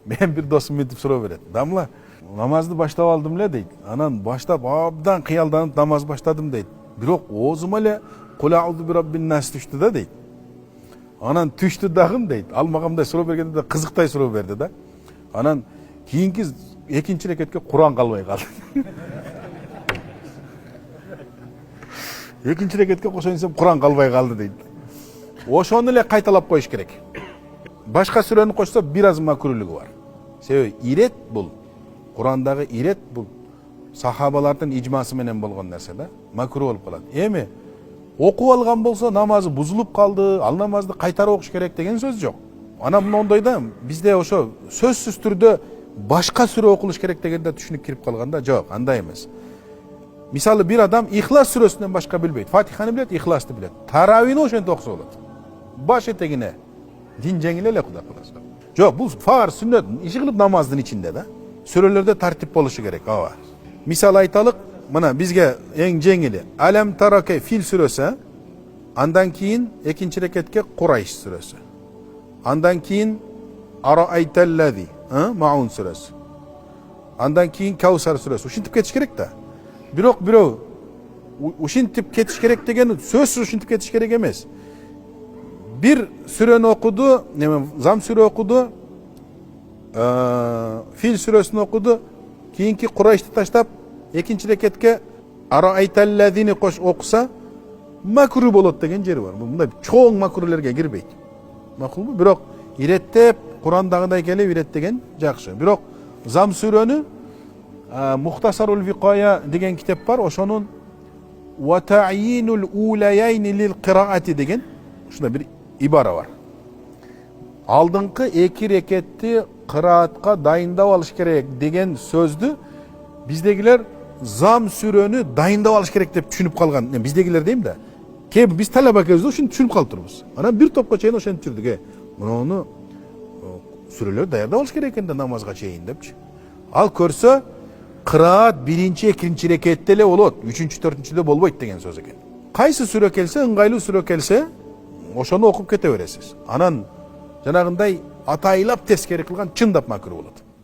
Men bir dosum mintip суроо берет. Дамла, намазды баштап алдым эле дейт. Анан баштап абдан кыялданып намаз баштадым дейт. Бирок оозума эле кул аузу би раббин нас түштү да дейт. Анан түштү дагы дейт. Алмагамдай суроо бергенде да кызыктай суроо берди да. Анан кийинки экинчи рекетке Куран калбай калды. Экинчи рекетке кошоюн десем Куран калбай калды дейт. Ошону эле кайталап коюш керек. Башка сүрөнү кошсо бир аз макрулугу бар. Себеби ирет бул. Курандагы ирет бул сахабалардын ижмасы менен болгон нерсе да. Макру болуп калат. Эми окуп алган болсо намазы бузулуп калды, ал намазды кайтарып окуш керек деген сөз жок. Анан мондой да бизде ошо сөзсүз түрдө башка сүрө окулуш керек дегенде түшүнүк кирип калганда жок, андай эмес. Мисалы бир адам Ихлас сүрөсүнөн башка билбейт. Фатиханы билет, Ихласты билет. Таравини ошентип окуса болот. Баш этегине дин жеңил эле Кудай кылса. Жок, бул фарз, сүннөт, иши кылып намаздын ичинде да. Сүрөлөрдө тартип болушу керек. Ооба. Мисал айталык, мына бизге эң жеңили Алам тараке фил сүрөсү, андан кийин экинчи рекетке Курайш сүрөсү. Андан кийин Араайталлази, Маун сүрөсү. Андан кийин Каусар сүрөсү. Ушинтип кетиш керек да. Бирок бирөө ушинтип кетиш керек деген сөзсүз ушинтип кетиш керек эмес. Bir сүрөнү окуду, зам сүрө окуду, фил сүрөсүн окуду, кийинки Курайшты таштап, экинчи рекетке Араайталлазини кош окуса, макру болот деген жери бар. Мындай чоң макрулерге кирбейт. Макулбу? Бирок иреттеп, Курандагыдай келип иреттеген жакшы. Бирок зам сүрөнү Мухтасарул Викая деген китеп бар, ошонун Ва та'йинул улаяйни лил кираати деген ушундай бир ибара бар. Алдыңкы эки рекетти кыраатка дайындап алыш керек деген сөздү биздегилер зам сүрөнү дайындап алыш керек деп түшүнүп калган. Биздегилер дейм да. Биз талаба кезде ушуну түшүнүп калыптырбыз. Анан бир топко чейин ошентип жүрдүк. Муну сүрөлөр даярдап алыш керек экен да намазга чейин депчи. Ал көрсө кыраат биринчи, экинчи рекетте эле болот, үчүнчү, төртүнчүдө болбойт деген сөз экен. Кайсы сүрө келсе, ыңгайлуу сүрө келсе, ошону окуп кете бересиз. Анан жанагындай атайлап тескери кылган чындап макру болот.